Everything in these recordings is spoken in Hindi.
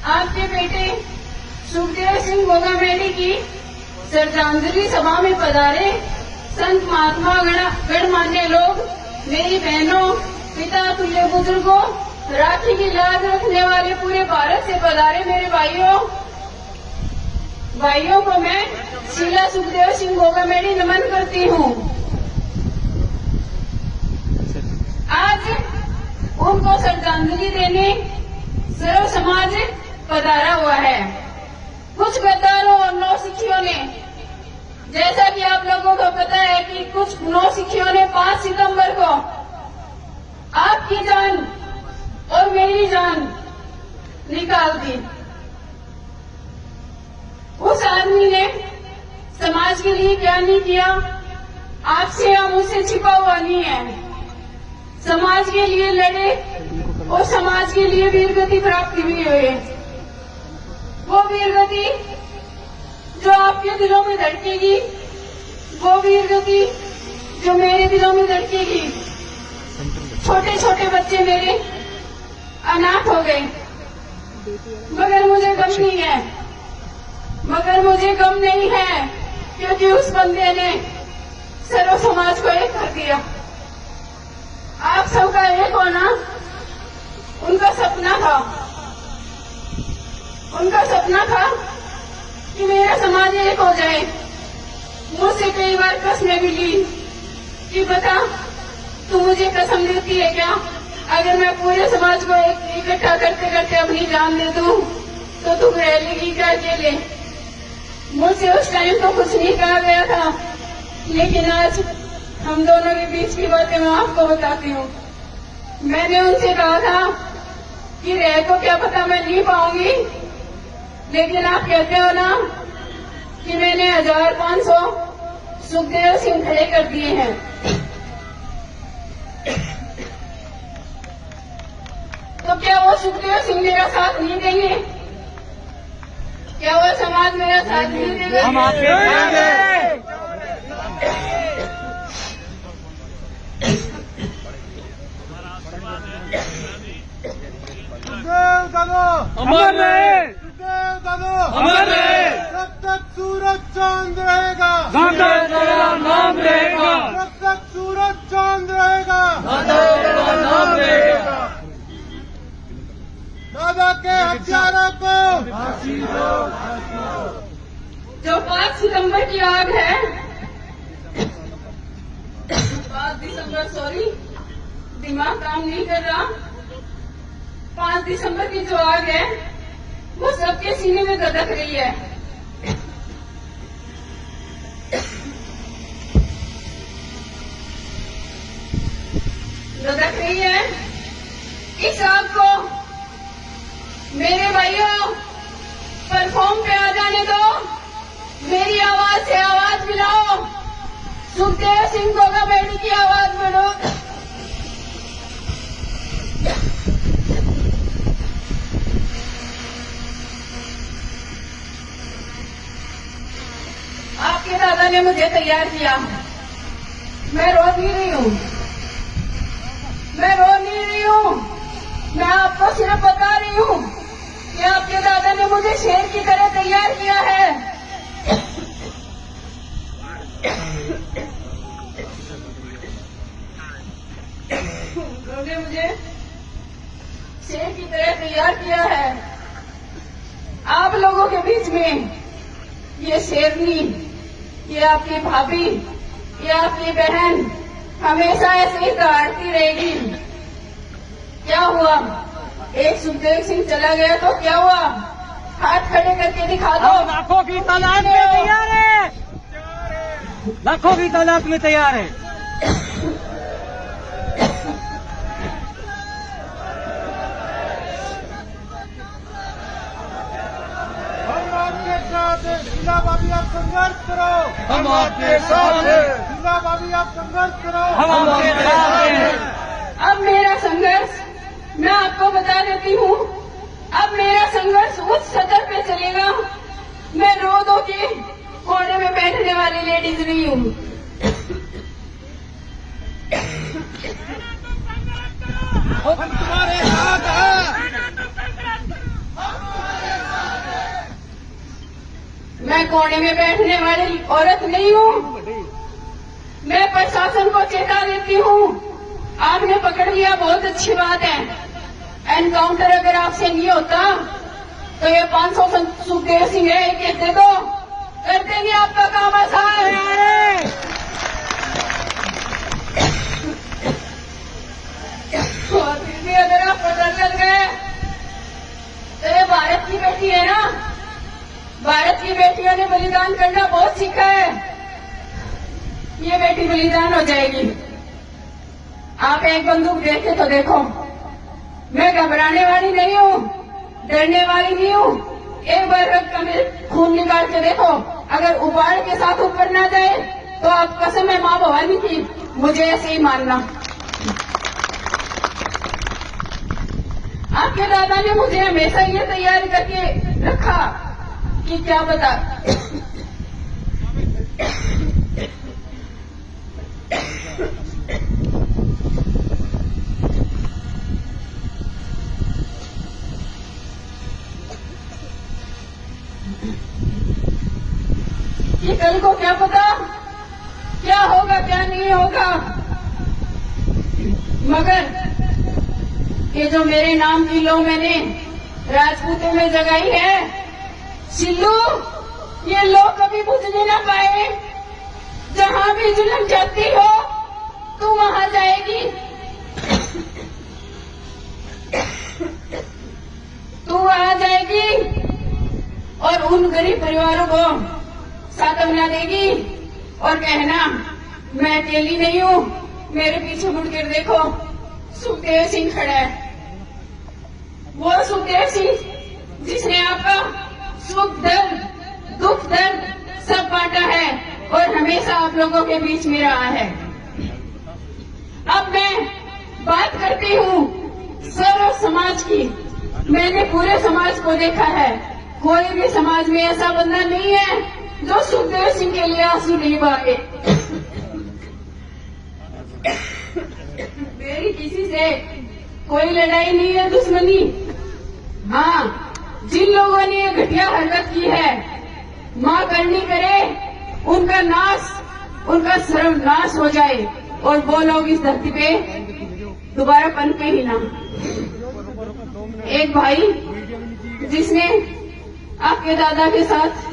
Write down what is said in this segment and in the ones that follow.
आपके बेटे सुखदेव सिंह गोगामेडी की श्रद्धांजलि सभा में पधारे संत महात्मा गणमान्य लोग, मेरी बहनों, पिता तुल्य बुजुर्गों, राखी की लाज रखने वाले पूरे भारत से पधारे मेरे भाइयों को मैं शीला सुखदेव सिंह गोगामेडी नमन करती हूँ। आज उनको श्रद्धांजलि देने सर्व समाज पधारा हुआ है। कुछ गद्दारों और नौसिखियों ने, जैसा कि आप लोगों को पता है कि कुछ नौसिखियों ने 5 सितंबर को आपकी जान और मेरी जान निकाल दी। उस आदमी ने समाज के लिए क्या नहीं किया, आपसे या मुझसे छिपा हुआ नहीं है। समाज के लिए लड़े और समाज के लिए वीरगति प्राप्त भी हुए। वो वीरगति जो आपके दिलों में धड़केगी, वो वीरगति जो मेरे दिलों में धड़केगी। छोटे छोटे बच्चे मेरे अनाथ हो गए, मगर मुझे गम नहीं है, क्योंकि उस बंदे ने सर्व समाज को एक कर दिया। आप सबका एक होना उनका सपना था कि मेरा समाज एक हो जाए। मुझसे कई बार कसमें भी ली कि बता, तू मुझे कसम देती है क्या, अगर मैं पूरे समाज को इकट्ठा करते करते अपनी जान दे दूं तो तू रह लेगी क्या अकेले। मुझसे उस टाइम तो कुछ नहीं कहा गया था, लेकिन आज हम दोनों के बीच की बातें मैं आपको बताती हूँ। मैंने उनसे कहा था कि रह तो क्या पता मैं नहीं पाऊंगी, लेकिन आप कहते हो ना कि मैंने 1500 सुखदेव सिंह खड़े कर दिए हैं। तो क्या वो सुखदेव सिंह मेरा साथ नहीं देंगे? क्या वो समाज मेरा साथ नहीं देगा? हम आपके अमर रहे, अमर रहे, जब तक सूरज चांद रहेगा, जब तक तेरा नाम रहेगा, जब तक सूरज चांद रहेगा, जब तक तेरा नाम रहेगा। दादा के हथियारों को जो 5 सितंबर की आग है, 5 दिसंबर, सॉरी दिमाग काम नहीं कर रहा, 5 दिसंबर की जो आग है वो सबके सीने में धधक रही है। इस आग को मेरे भाइयों प्लेटफॉर्म पे आ जाने दो, मेरी आवाज से आवाज मिलाओ, सुखदेव सिंह गोगामेडी की आवाज बढ़ो। आपके दादा ने मुझे तैयार किया, मैं रो नहीं रही हूँ, मैं आपको सिर्फ बता रही हूँ कि आपके दादा ने मुझे शेर की तरह तैयार किया है। उन्होंने मुझे शेर की तरह तैयार किया है। आप लोगों के बीच में ये शेरनी, ये आपकी भाभी, ये आपकी बहन हमेशा ऐसे ही दहाड़ती रहेगी। क्या हुआ? एक सुखदेव सिंह चला गया तो क्या हुआ? हाथ खड़े करके दिखा दो। लाखों की तादाद में तैयार है, लाखों की तादाद में तैयार है। हम आपके साथ हैं, शीला भाभी आप संघर्ष करो, हम आपके साथ हैं, शीला भाभी आप संघर्ष करो, हम आपके साथ हैं। अब मेरा संघर्ष मैं आपको बता देती हूँ, अब मेरा संघर्ष उस सतर पे चलेगा। मैं रो दो के कोने में बैठने वाली लेडीज नहीं हूँ। हम तुम्हारे साथ हैं, मैं कोने में बैठने वाली औरत नहीं हूँ। मैं प्रशासन को चेता देती हूँ, आपने पकड़ लिया, बहुत अच्छी बात है। एनकाउंटर अगर आपसे नहीं होता तो ये 500 सुखदेव सिंह है, एक दे दो, कर देंगे आपका काम आसान। और फिर भी अगर आपको डर लग गए तो ये भारत की बेटी है ना, भारत की बेटियों ने बलिदान करना बहुत सीखा है। ये बेटी बलिदान हो जाएगी। आप एक बंदूक देखे तो देखो, मैं घबराने वाली नहीं हूँ, डरने वाली नहीं हूँ। एक बार रक्त का मेरे खून निकाल के देखो, अगर उबाड़ के साथ ऊपर ना जाए तो आप कसम है माँ भवानी की, मुझे ऐसे ही मानना। आपके दादा ने मुझे हमेशा ये तैयारी करके रखा कि क्या पता कि कल को क्या पता क्या होगा क्या नहीं होगा, मगर ये जो मेरे नाम की लो मैंने राजपूतों में जगाई है, सिल्लू, ये लो कभी बुझने ना पाए। जहां भी जुल्म जाती हो तू वहां जाएगी, तू वहां जाएगी और उन गरीब परिवारों को सांत्वना देगी और कहना मैं अकेली नहीं हूँ, मेरे पीछे मुड़कर देखो सुखदेव सिंह खड़ा है। वो सुखदेव सिंह जिसने आपका सुख दर्द दुख दर्द सब बांटा है और हमेशा आप लोगों के बीच में रहा है। अब मैं बात करती हूँ सर्व समाज की। मैंने पूरे समाज को देखा है, कोई भी समाज में ऐसा बंदा नहीं है जो सुखदेव सिंह के लिए आंसू नहीं बहाए। मेरी किसी से कोई लड़ाई नहीं है, दुश्मनी। हाँ, जिन लोगों ने ये घटिया हरकत की है, मां करनी करे उनका नाश, उनका सर्वनाश हो जाए और वो लोग इस धरती पे दोबारा पनपे ही ना। एक भाई जिसने आपके दादा के साथ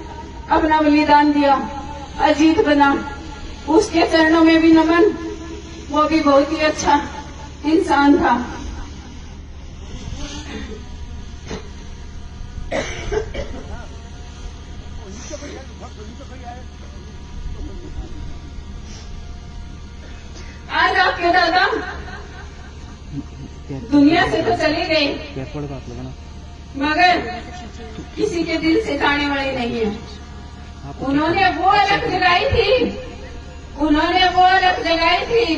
अपना बलिदान दिया, अजीत बना, उसके चरणों में भी नमन। वो भी बहुत ही अच्छा इंसान था। आज आपके दादा दुनिया से तो चले गए, मगर किसी के दिल से जाने वाले नहीं है। उन्होंने वो अलग जगाई थी, उन्होंने वो अलग जगाई थी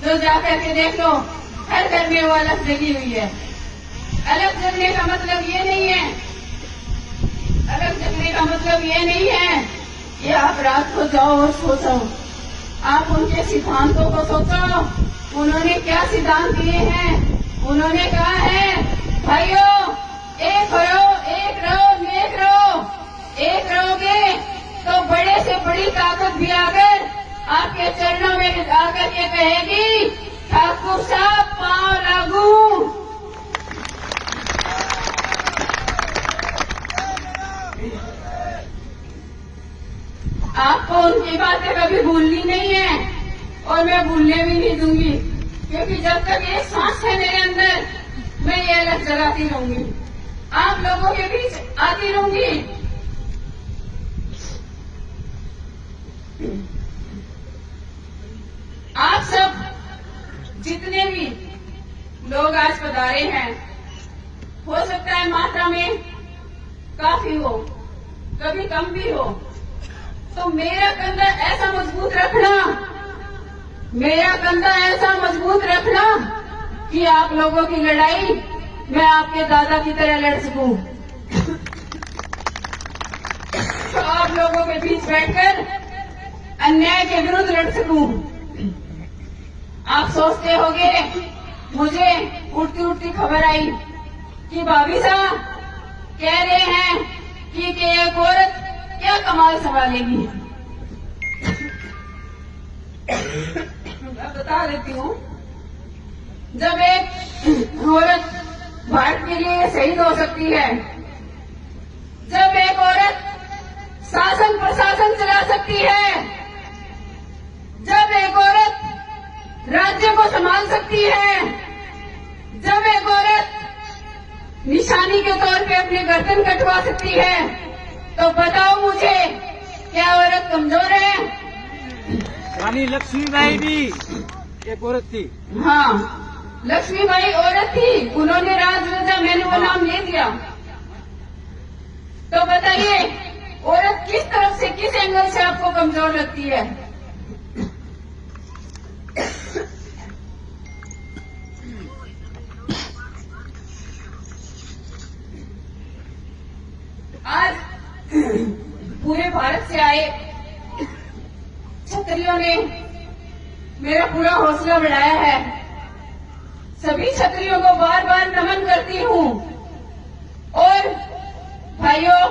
जो जाकर के देख लो हर घर में वो अलग जगी हुई है। अलग जगने का मतलब ये नहीं है, अलग जगने का मतलब ये नहीं है कि आप रात को जाओ और सो जाओ। आप उनके सिद्धांतों को सोचो, उन्होंने क्या सिद्धांत दिए हैं। उन्होंने कहा है भाइयों, एक रहो, एक रहो, नेक रहो। एक रहोगे तो बड़े से बड़ी ताकत भी आकर आपके चरणों में आकर के कहेगी ठाकुर साहब पांव लागू। आपको उनकी बातें कभी भूलनी नहीं है और मैं भूलने भी नहीं दूंगी, क्योंकि जब तक ये सांस है मेरे अंदर मैं ये अलग जगाती रहूंगी, आप लोगों के बीच आती रहूंगी। आप सब जितने भी लोग आज पधारे हैं, हो सकता है मात्रा में काफी हो, कभी कम भी हो, तो मेरा कंधा ऐसा मजबूत रखना, मेरा कंधा ऐसा मजबूत रखना कि आप लोगों की लड़ाई मैं आपके दादा की तरह लड़ सकूं। तो आप लोगों के बीच बैठकर अन्याय के विरुद्ध लड़ सकूं। आप सोचते होंगे, मुझे उड़ती उड़ती खबर आई कि भाभी साहब कह रहे हैं कि एक औरत क्या कमाल परिवार संभालेगी। मैं बता देती हूँ, जब एक औरत भारत के लिए शहीद हो सकती है, जब एक औरत शासन प्रशासन चला सकती है, जब एक औरत राज्य को संभाल सकती है, जब एक औरत निशानी के तौर पे अपनी गर्दन कटवा सकती है, तो बताओ मुझे, क्या औरत कमजोर है? रानी लक्ष्मीबाई भी एक औरत थी। हाँ, लक्ष्मीबाई औरत थी, उन्होंने राजरजा, मैंने वो नाम ले दिया। तो बताइए, औरत किस तरफ से, किस एंगल से आपको कमजोर लगती है? आज पूरे भारत से आए क्षत्रियों ने मेरा पूरा हौसला बढ़ाया है। सभी क्षत्रियों को बार बार नमन करती हूँ। और भाइयों,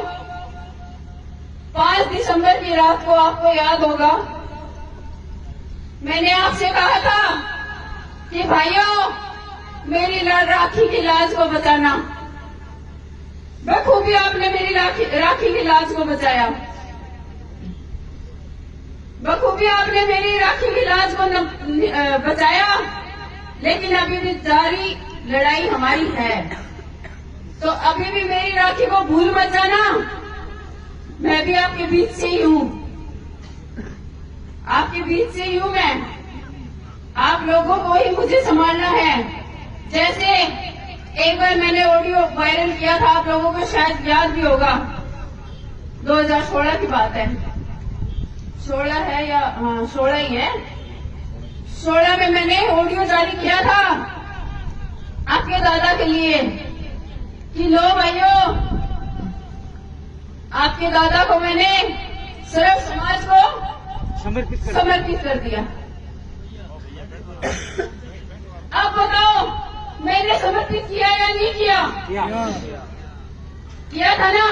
5 दिसंबर की रात को आपको याद होगा, मैंने आपसे कहा था कि भाइयों, मेरी राखी की लाज को बचाना। बखूबी आपने मेरी राखी की लाज को बचाया, बखूबी आपने मेरी राखी की लाज को बचाया, लेकिन अभी भी जारी लड़ाई हमारी है। तो अभी भी मेरी राखी को भूल मत जाना। मैं भी आपके बीच से ही हूँ, आपके बीच से ही हूँ मैं। आप लोगों को ही मुझे संभालना है। जैसे एक बार मैंने ऑडियो वायरल किया था, आप लोगों को शायद याद भी होगा, 2016 की बात है, 16 है या 16 ही है। 16 में मैंने ऑडियो जारी किया था आपके दादा के लिए कि लो भाइयों, आपके दादा को मैंने सिर्फ समाज को समर्पित कर दिया। अब बताओ, मैंने समर्पित किया या नहीं किया? किया था ना।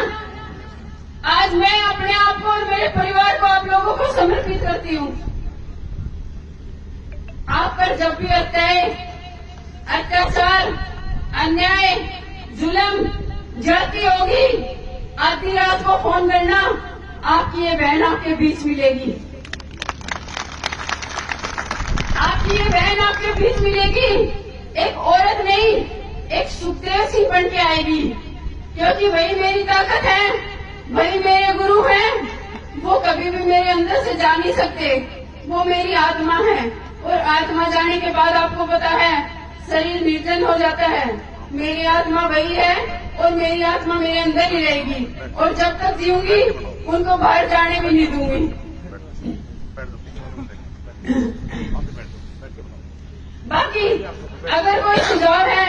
आज मैं अपने आप को और मेरे परिवार को आप लोगों को समर्पित करती हूँ। आप पर जब भी अत्याचार, अन्याय, जुल्म, ज्यादती होगी, आधी रात को फोन करना, आपकी ये बहन आपके बीच मिलेगी, आपकी ये बहन आपके बीच मिलेगी। एक औरत नहीं, एक सुखदेव सिंह बन के आएगी, क्योंकि वही मेरी ताकत है, वही मेरे गुरु हैं। वो कभी भी मेरे अंदर से जा नहीं सकते, वो मेरी आत्मा है। और आत्मा जाने के बाद आपको पता है, शरीर निर्जन हो जाता है। मेरी आत्मा वही है और मेरी आत्मा मेरे अंदर ही रहेगी, और जब तक जीऊंगी उनको बाहर जाने भी नहीं दूंगी। बाकी अगर कोई सुझाव है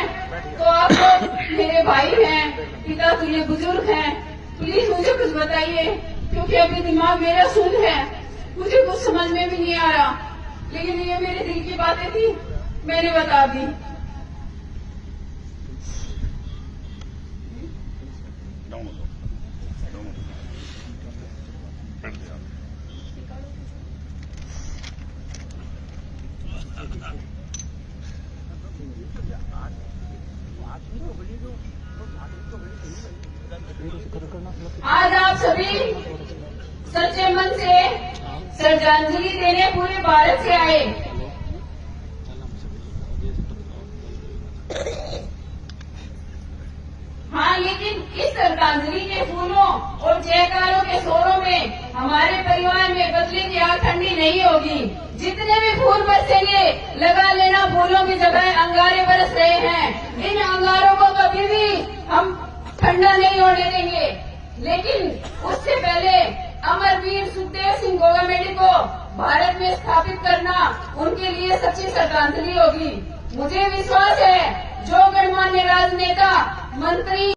तो आप लोग मेरे भाई हैं, पिता तुल्य बुजुर्ग हैं, प्लीज मुझे कुछ बताइए, क्योंकि अभी दिमाग मेरा सुन है, मुझे कुछ समझ में भी नहीं आ रहा। लेकिन ये मेरे दिल की बातें थी, मैंने बता दी। आज आप सभी सच्चे मन से श्रद्धांजलि देने पूरे भारत से आए। हाँ, लेकिन इस श्रद्धांजलि के फूलों और जयकारों के शोरों में हमारे परिवार में बदले की आग ठंडी नहीं होगी। जितने भी फूल बरसेंगे, लगा लेना फूलों की जगह अंगारे बरस रहे हैं। इन अंगारों को कभी भी हम ठंडा नहीं होने देंगे। लेकिन उससे पहले अमरवीर सुखदेव सिंह गोगामेडी को भारत में स्थापित करना उनके लिए सच्ची श्रद्धांजलि होगी। मुझे विश्वास है, जो गणमान्य राजनेता, मंत्री